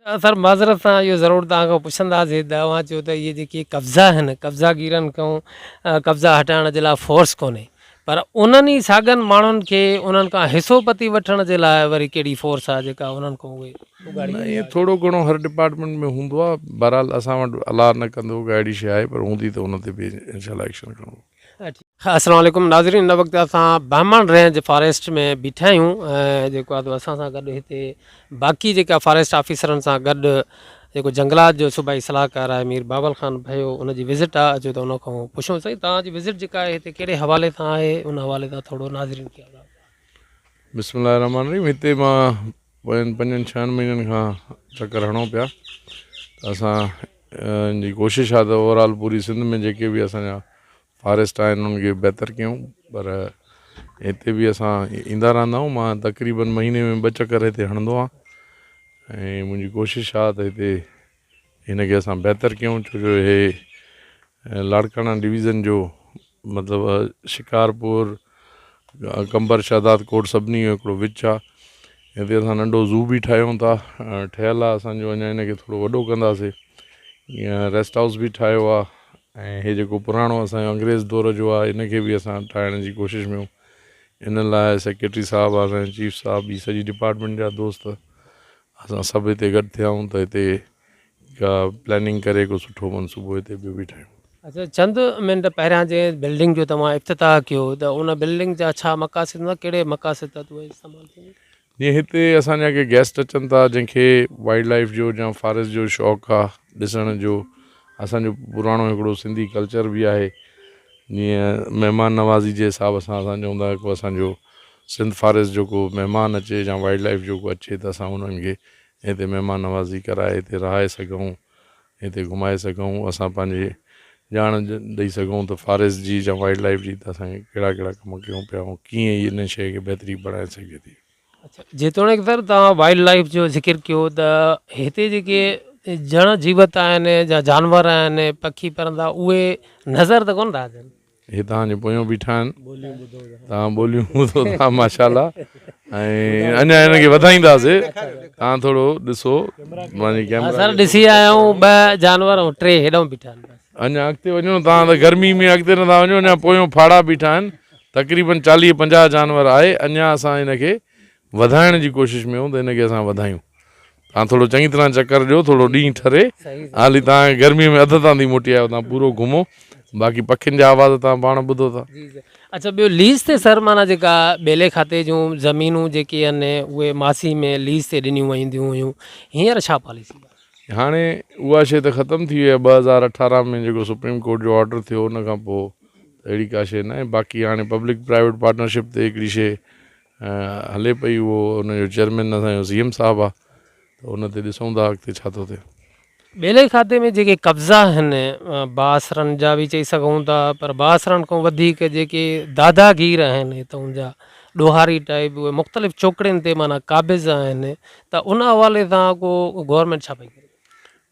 Sir माज़रत सां इहो ज़रूरु तव्हांखां पुछंदासीं त तव्हां चयो त इहे जेके कब्ज़ा आहिनि कब्ज़ागीरनि खां कब्ज़ा हटाइण जे लाइ फोर्स कोन्हे, पर उन्हनि ई साॻियनि माण्हुनि खे उन्हनि खां हिसो पती वठण जे लाइ वरी कहिड़ी फोर्स आहे जेका उन्हनि खां उहे उगाड़ी न ईअं थोरो घणो हर डिपार्टमेंट में हूंदो आहे। बहरहाल असां वटि अलाह न कंदो का अहिड़ी शइ आहे, पर हूंदी त उन ते बि इंशाल्लाह एक्शन खणो। अस्सलाम वालेकुम नाज़रीन, हिन वक़्तु असां बामण रेंज फॉरेस्ट में बीठा आहियूं ऐं जेको आहे असां सां गॾु हिते बाक़ी जेका फॉरेस्ट ऑफिसरनि सां गॾु जेको जंगलात जो सूबाई सलाहकार आहे मीर बाबल ख़ान भयो, उनजी विज़िट आहे। अचो त उन खां पुछूं सही तव्हांजी विज़िट जेका आहे हिते कहिड़े हवाले सां आहे, उन हवाले सां थोरो नाज़रीन खे बिस्मिल्लाह रहमान रहीम। हिते मां पोयनि 5-6 महीननि खां चकर हणूं पिया। असां जी कोशिशि आहे त ओवरऑल पूरी सिंध में जेके बि असांजा फॉरेस्ट आहिनि उन्हनि खे बहितर कयूं, पर हिते बि असां ईंदा रहंदा आहियूं। मां तक़रीबन महीने में 2 चकर हिते हणंदो आहियां ऐं मुंहिंजी कोशिशि आहे त हिते हिनखे असां बहितर कयूं, छो जो हे लाड़काना डिवीज़न जो मतिलबु शिकारपुर कंबर शहदाद कोट सभिनी जो हिकिड़ो विच आहे। हिते असां नंढो ज़ू बि ठाहियूं था, ठहियलु आहे असांजो, अञा हिनखे थोरो वॾो कंदासीं। ईअं रेस्ट हाउस बि ठाहियो आहे ऐं हे जेको पुराणो असांजो अंग्रेज़ दौर जो आहे इनखे बि असां ठाहिण जी कोशिशि में। इन लाइ सेक्रेटरी साहबु आहे, असांजे चीफ साहब, ॿी सॼी डिपार्टमेंट जा दोस्त असां सभु हिते गॾु थिया आहियूं त हिते का प्लैनिंग करे को सुठो मनसूबो हिते ॿियो बि ठाहियूं। अच्छा, चंद मिंट पहिरियां जे बिल्डिंग जो तव्हां इफ़्तिताह कयो त उन बिल्डिंग जा छा मक़ासिद न कहिड़े मक़ासिद उहे इस्तेमालु थींदी? जीअं हिते असांजा के गेस्ट अचनि था जंहिंखे वाइल्ड लाइफ जो या फॉरेस्ट जो शौक़ु आहे ॾिसण जो, असांजो पुराणो हिकिड़ो सिंधी कल्चर बि आहे। जीअं महिमान नवाज़ी जे हिसाब सां असां चवंदा आहियूं को असांजो सिंध फॉरेस्ट जो को महिमान अचे या वाइल्ड लाइफ जो को अचे त असां उन्हनि खे हिते महिमान नवाज़ी कराए हिते रहाए सघूं, हिते घुमाए सघूं, असां पंहिंजे ॼाण ॾेई सघूं त फॉरेस्ट जी या वाइल्ड लाइफ जी त असांखे कहिड़ा कहिड़ा कम कयूं पिया ऐं कीअं इन शइ खे बहितरी बणाए सघे थी। अच्छा, जेतोणीकि सर तव्हां वाइल्ड लाइफ जो ज़िक्र कयो त हिते जेके जण जीवत आहिनि या जानवर आहिनि पखी परंदा उहे नज़र त कोन था अचनि? हे तव्हांजे पोयां बीठा आहिनि, तव्हां ॿोलियूं ॿुधो था माशाल्लाह, ऐं अञा हिनखे वधाईंदासीं। तव्हां थोरो ॾिसो मुंहिंजी कैमरा। सर ॾिसी आया आहियूं 2 जानवर ऐं 3 हेॾो बीठा आहिनि। अञा अॻिते वञो तव्हां त गर्मी में अॻिते नथा वञो, अञा पोयों फाड़ा बीठा आहिनि, तक़रीबन 40-50 जानवर आहे। अञा असां हिनखे वधाइण जी कोशिशि में आहियूं त हिनखे असां वधायूं। तव्हां थोरो चङी तरह चकर ॾियो, थोरो ॾींहुं ठरे, हाली तव्हां गर्मीअ में अधु ताईं मोटी आहियो, तव्हां पूरो घुमो, बाक़ी पखियुनि जा आवाज़ तव्हां पाण ॿुधो था। अच्छा, ॿियो लीज़ ते सर माना जेका ॿेले खाते जूं ज़मीनूं जेके आहिनि उहे मासी में लीज़ ते ॾिनियूं वेंदियूं हुयूं, हींअर छा पॉलिसी आहे? हाणे उहा शइ त ख़तमु थी वई आहे। 2018 में जेको सुप्रीम कोर्ट जो ऑर्डर थियो उन खां पोइ अहिड़ी का शइ न आहे। बाक़ी हाणे पब्लिक प्राइवेट पार्टनरशिप ते हिकिड़ी शइ हले पई, उहो हुनजो चेयरमैन असांजो CM साहबु आहे, त उन ते ॾिसूं था अॻिते छा थो थिए। ॿेले खाते में जेके कब्ज़ा आहिनि बासरनि जा बि चई सघूं था, पर बासरनि खां वधीक जेके दादागीर आहिनि हितां जा ॾोहारी टाइप उहे मुख़्तलिफ़ चोकड़ियुनि ते माना क़ाबिज़ आहिनि, त उन हवाले सां को गवर्नमेंट छा पई करे?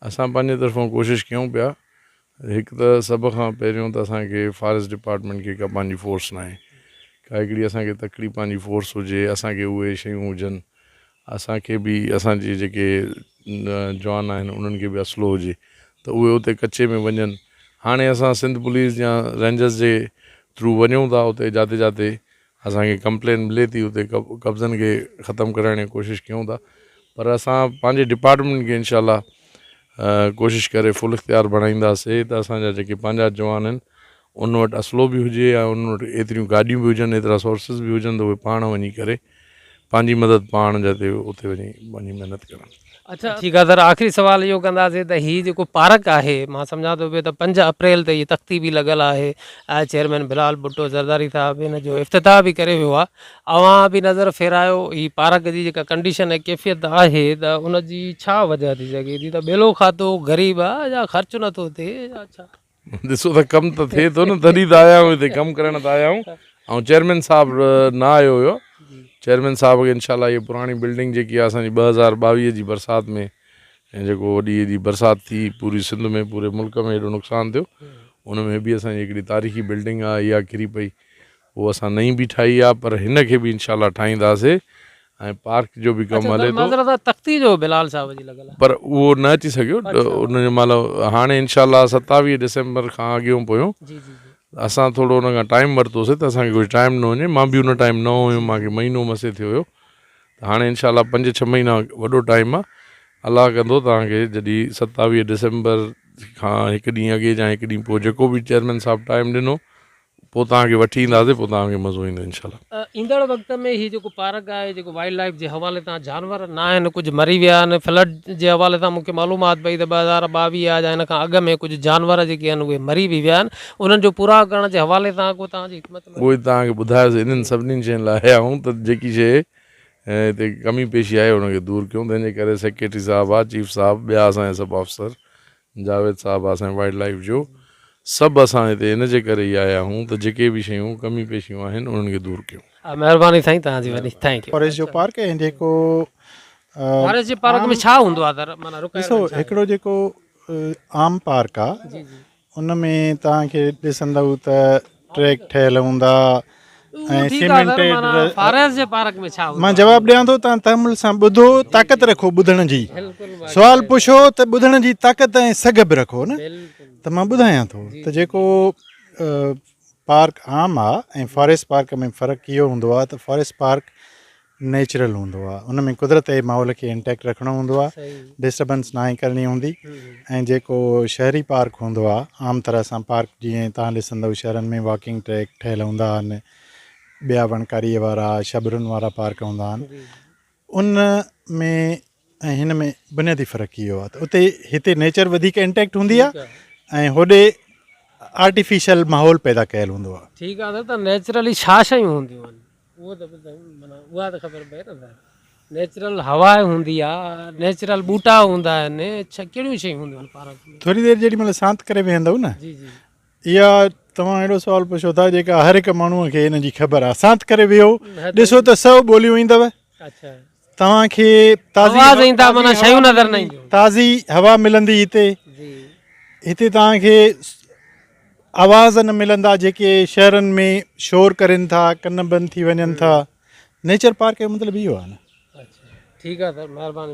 असां पंहिंजे तरफ़ां कोशिशि कयूं पिया। हिकु त सभ खां पहिरियों त असांखे फॉरेस्ट डिपार्टमेंट खे का पंहिंजी फोर्स न आहे, का हिकिड़ी असांखे तकड़ी पंहिंजी फोर्स हुजे, असांखे उहे शयूं हुजनि, असांखे बि असांजे जेके जवान आहिनि उन्हनि खे बि असलो हुजे त उहे उते कच्चे में वञनि। हाणे असां सिंध पुलिस या रेंजर्स जे थ्रू वञूं था, उते जाते जाते असांखे कंप्लेन मिले थी, उते कब्ज़नि खे ख़तमु कराइण जी कोशिशि कयूं था, पर असां पंहिंजे डिपार्टमेंट खे इनशाला कोशिशि करे फुल इख्तियार बणाईंदासीं त असांजा जेके पंहिंजा जवान आहिनि उन वटि असलो बि हुजे ऐं उन वटि एतिरियूं गाॾियूं बि हुजनि, एतिरा सोर्सिस बि हुजनि त उहे पाण वञी करे पंहिंजी मदद पाण जाते उते वञी महिनत करणु। अच्छा, ठीकु आहे सर, आख़िरी सुवाल इहो कंदासीं त हीअ जेको पार्क आहे, मां सम्झां थो पियो त 5 अप्रैल ते हीअ तख़्ती बि लॻल आहे, चेयरमैन बिलाल भुट्टो ज़रदारी साहिबु हिन जो इफ़्तिताह बि करे वियो आहे, अवां बि नज़र फेरायो, हीअ पार्क जी जेका कंडीशन ऐं कैफ़ियत आहे त उनजी छा वजह थी सघे थी? त ॿेलो खातो ग़रीब आहे या ख़र्चु नथो थिए या छा? ॾिसो त कमु त थिए थो न, तॾहिं त आया आहियूं हिते कमु करण त आया आहियूं। ऐं चेयरमैन साहबु न आयो हुयो, चेयरमैन साहब खे इनशाला इहा पुराणी बिल्डिंग जेकी आहे असांजी 2022 जी बरसाति में ऐं जेको वॾी एॾी बरसाति थी पूरी सिंध में पूरे मुल्क में एॾो नुक़सानु थियो, उन में बि असांजी हिकिड़ी तारीख़ी बिल्डिंग आहे, इहा किरी पई, उहा असां नई बि ठाही आहे, पर हिन खे बि इनशाला ठाहींदासीं। ऐं पार्क जो बि कमु हले थो माज़रत आहे, तख़्ती जो बिलाल साहब जी लॻल आहे। पर उहो न अची सघियो उनजो महिल हाणे इनशाला 27 डिसेंबर खां अॻियों पोयों जी जी जी असां थोरो हुन खां टाइम वरितोसीं त असांखे कुझु टाइम न वञे, मां बि हुन टाइम न हुयुमि, मूंखे महीनो मथे थियो हुयो, त हाणे इनशाला 5-6 महीना वॾो टाइम आहे, अलाह कंदो तव्हांखे जॾहिं 27 डिसेंबर खां हिकु ॾींहुं अॻे या हिकु ॾींहुं पोइ जेको बि चेयरमैन साहिबु टाइम ॾिनो पोइ तव्हांखे वठी ईंदासीं, पोइ तव्हांखे मज़ो ईंदो इनशाला। ईंदड़ वक़्त में ही जेको पार्क आहे, जेको वाइल्ड लाइफ जे हवाले सां जानवर न आहिनि, कुझु मरी विया आहिनि, फ्लड जे हवाले सां मूंखे मालूमात पई त 2022 या हिन खां अॻु में कुझु जानवर जेके आहिनि उहे मरी बि विया आहिनि, उन्हनि जो पूरा करण जे हवाले सां को तव्हांजी हिकमत में? उहो ई तव्हांखे ॿुधायोसीं, इन्हनि सभिनीनि शयुनि लाइ आया आहियूं त जेकी शइ हिते कमी पेशी आहे हुनखे दूरि कयूं, तंहिंजे करे सेक्रेटरी साहिबु आहे, चीफ साहिबु, ॿिया असांजा सभु ऑफिसर, जावेद साहिबु आहे असांजे वाइल्ड लाइफ जो, सभु असां हिते इन जे करे ई आया आहियूं त जेके बि शयूं कमी पेशियूं आहिनि उन्हनि खे दूरि कयूं। महिरबानी साईं तव्हांजी वॾी, थैंक यू। फॉरेस्ट जो पार्क ऐं जेको फॉरेस्ट जे पार्क में छा हूंदो आहे दर माना ॾिसो हिकिड़ो जेको आम पार्क आहे जी जी उन में तव्हांखे ॾिसंदव त ट्रैक ठहियल हूंदा ऐं सीमेंटेड। फॉरेस्ट जे पार्क में छा हूंदो मां जवाबु ॾियां थो, तव्हां तहमुल सां ॿुधो, ताक़त रखो ॿुधण जी, सुवाल पुछो त ॿुधण जी ताक़त ऐं सघ बि रखो न, त मां ॿुधायां थो त जेको पार्क आम आहे ऐं फॉरेस्ट पार्क में फ़र्क़ु इहो हूंदो आहे त फॉरेस्ट पार्क नेचुरल हूंदो आहे, उन में कुदरत जे माहौल खे इंटैक्ट रखिणो हूंदो आहे, डिस्टर्बेंस ना ई करणी हूंदी। ऐं जेको शहरी पार्क हूंदो आहे आम तरह सां पार्क जीअं तव्हां ॾिसंदव शहरनि में वॉकिंग ट्रैक ठहियल हूंदा आहिनि, ॿिया वणकारीअ वारा शबरुनि वारा पार्क हूंदा आहिनि, उन में ऐं हिन में बुनियादी फ़र्क़ु इहो आहे त उते हिते नेचर वधीक इंटैक्ट हूंदी आहे ऐं होॾे आर्टिफिशियल माहौल पैदा कयल हूंदो आहे। ठीकु आहे त नेचुरली छा शयूं हूंदियूं आहिनि उहो त माना उहा त ख़बर पए न, नेचुरल हवा हूंदी आहे, नेचुरल ॿूटा हूंदा आहिनि, कहिड़ियूं शयूं हूंदियूं आहिनि पार्क में? थोरी देरि जेॾी महिल शांति करे वेहंदव न, जी जी इहा तव्हां अहिड़ो सुवालु पुछो था जेका हर हिकु माण्हूअ खे हिन जी ख़बर आहे। शांति करे वियो, ॾिसो त 100 ॿोलियूं ईंदव, अच्छा तव्हांखे आवाज़ ईंदा माना शयूं नज़र न ईंदियूं। ताज़ी हवा मिलंदी हिते, जी हिते तव्हांखे आवाज़ न मिलंदा जेके शहरनि में शोर करनि था, कन बंदि थी वञनि था। नेचर पार्क जो मतिलबु इहो आहे न। अच्छा ठीकु आहे सर, महिरबानी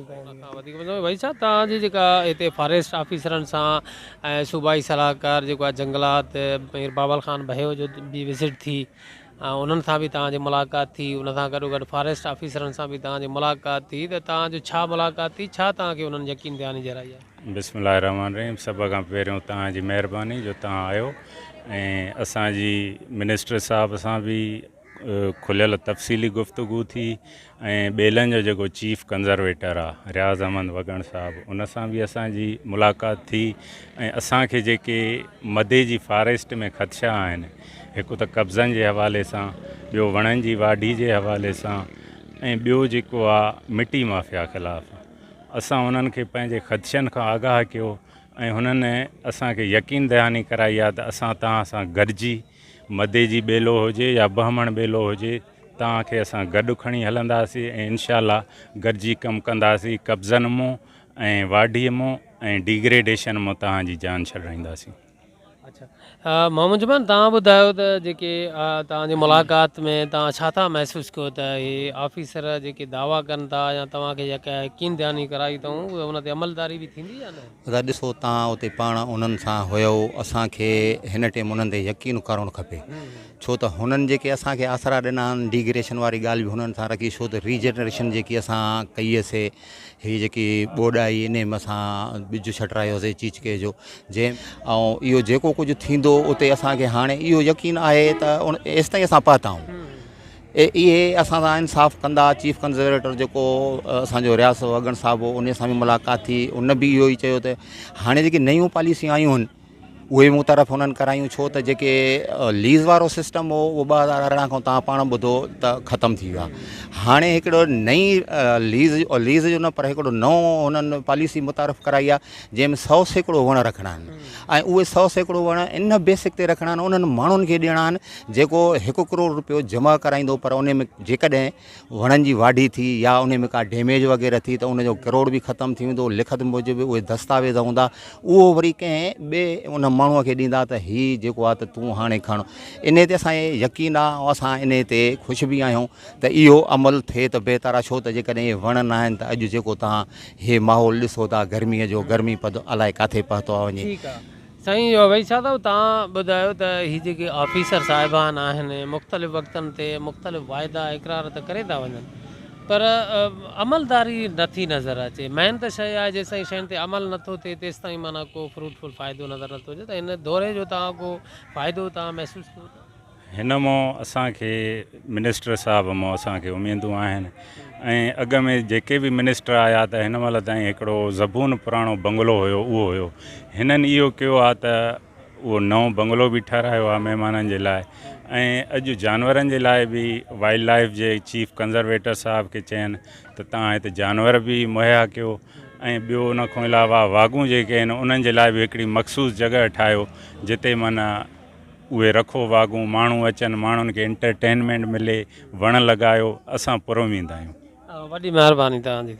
वधीक भाई छा तव्हांजी जेका हिते फॉरेस्ट ऑफिसरनि सां ऐं सूबाई सलाहकार जेको आहे जंगलात मीर बाबल ख़ान भयो जो बि विज़िट थी, उन्हनि सां बि तव्हांजी मुलाक़ात थी, उन सां गॾोगॾु फॉरेस्ट ऑफिसरनि सां बि तव्हांजी मुलाक़ात थी, त तव्हांजो छा मुलाक़ात थी, छा तव्हांखे उन्हनि यकीन ॾियानी जराई आहे? बिस्मिल्लाहिर्रहमानिर्रहीम। सभ खां पहिरियों तव्हांजी महिरबानी जो तव्हां आयो ऐं असांजी मिनिस्टर साहिब सां बि खुलियल तफ़सीली गुफ़्तगू थी ऐं ॿेलनि जो जेको चीफ कंज़र्वेटर आहे रियाज़ अहमद वगण साहिबु, उन सां बि असांजी मुलाक़ात थी ऐं असांखे जेके मदे जी फॉरेस्ट में ख़दशा आहिनि, हिकु त कब्ज़नि जे हवाले सां, ॿियो वणनि जी वाढी जे हवाले सां ऐं ॿियो जेको आहे मिटी माफ़िया ख़िलाफ़ु, असां उन्हनि खे पंहिंजे ख़दशनि खां आगाह कयो ऐं हुननि असांखे यकीन दहानी कराई आहे त असां तव्हां सां गॾिजी मदे जी ॿेलो हुजे या बहमण ॿेलो हुजे, तव्हांखे असां गॾु खणी हलंदासीं ऐं इनशाला गॾिजी कमु कंदासीं, कब्ज़नि मां ऐं वाढीअ मां ऐं डिग्रेडेशन मां तव्हांजी जान छॾाईंदासीं। अच्छा मोहम्मद जुमान, तव्हां ॿुधायो त जेके तव्हांजी मुलाक़ात में तव्हां छा था महसूसु कयो त इहे ऑफिसर जेके दावा कनि था या तव्हांखे जेका यकीन दहानी कराई अथऊं उहे उन ते अमलदारी बि थींदी या न? दादा ॾिसो, तव्हां उते पाण उन्हनि सां हुयो, असांखे हिन टाइम उन्हनि ते यकीन करणु खपे, छो त हुननि जेके असांखे आसरा ॾिना आहिनि, डिग्रेडेशन वारी ॻाल्हि बि हुननि सां रखी, छो त रीजनरेशन जेकी असां कईसीं, हीअ जेकी ॿोॾाई इन में असां ॿिज छटरायोसीं चीचके जो, ऐं इहो जेको कुझु थींदो उते असांखे हाणे इहो यकीन आहे त एसि ताईं असां पहुता आहियूं, इहे असां सां इंसाफ़ कंदा। चीफ कंज़र्वेटर जेको असांजो रियाज़ वगण साहिबु, उन सां बि मुलाक़ात थी, उन बि इहो ई चयो त हाणे जेकी नयूं पॉलिसियूं आयूं आहिनि उहे मूं तरफ़ हुननि करायूं, छो त जेके लीज़ वारो सिस्टम हो उहो 2018 खां तव्हां पाण ॿुधो त ख़तमु थी वियो आहे। हाणे हिकिड़ो नई लीज़ जो न पर हिकिड़ो नओं हुननि पॉलिसी मुतारफ़ कराई आहे जंहिंमें 100% वण रखणा आहिनि ऐं उहे 100% वण इन बेसिक ते रखणा आहिनि, उन्हनि माण्हुनि खे ॾियणा आहिनि जेको 1 करोड़ रुपयो जमा कराईंदो, पर उन में जेकॾहिं वणनि जी वाढी थी या उन में का डैमेज वग़ैरह थी त उनजो करोड़ बि ख़तमु थी वेंदो, लिखत मूजिबि उहे दस्तावेज़ हूंदा, उहो वरी कंहिं ॿिए उन माण्हूअ खे ॾींदा त हीउ जेको आहे त तूं हाणे खण। इन ते असांखे यकीन आहे ऐं असां इन ते ख़ुशि बि आहियूं त इहो अमल थिए त बहितर आहे। छो त जेकॾहिं इहे वण न आहिनि त अॼु जेको तव्हां इहे माहौल ॾिसो था गर्मीअ जो, गर्मी पद अलाए किथे पहुतो आहे वञे। ठीकु आहे साईं। वही छा अथव तव्हां ॿुधायो त हीअ जेके ऑफिसर साहिबान आहिनि मुख़्तलिफ़ वक़्तनि ते मुख़्तलिफ़ वाइदा इक़रार त करे था वञनि, पर अमलदारी नथी नज़र अचे। मेन त शइ आहे जेसिताईं शयुनि ते अमल नथो थिए तेसिताईं माना को फ्रूटफुल फ़ाइदो नज़र नथो अचे। त इन दौरे जो तव्हां को फ़ाइदो तव्हां महसूसु कयो था? हिन मां असांखे मिनिस्टर साहब मां असांखे उमेदूं आहिनि ऐं अॻ में जेके बि मिनिस्टर आया त हिन महिल ताईं हिकिड़ो ज़बून पुराणो बंगलो हुयो उहो हुयो। हिननि इहो कयो आहे त उहो नओं बंगलो बि ठारायो आहे महिमाननि जे लाइ ऐं अॼु जानवरनि जे लाइ बि वाइल्ड लाइफ जे चीफ कंज़र्वेटर साहब खे चयनि त तव्हां हिते जानवर बि मुहैया कयो ऐं ॿियो उन खां अलावा वाघूं जेके आहिनि उन्हनि जे लाइ बि हिकिड़ी मख़सूस जॻह ठाहियो जिते माना उहे रखो वाघूं, माण्हू अचनि, माण्हुनि खे एंटरटेनमेंट मिले, वण लॻायो, असां पुरम ईंदा आहियूं। वॾी महिरबानी तव्हांजी।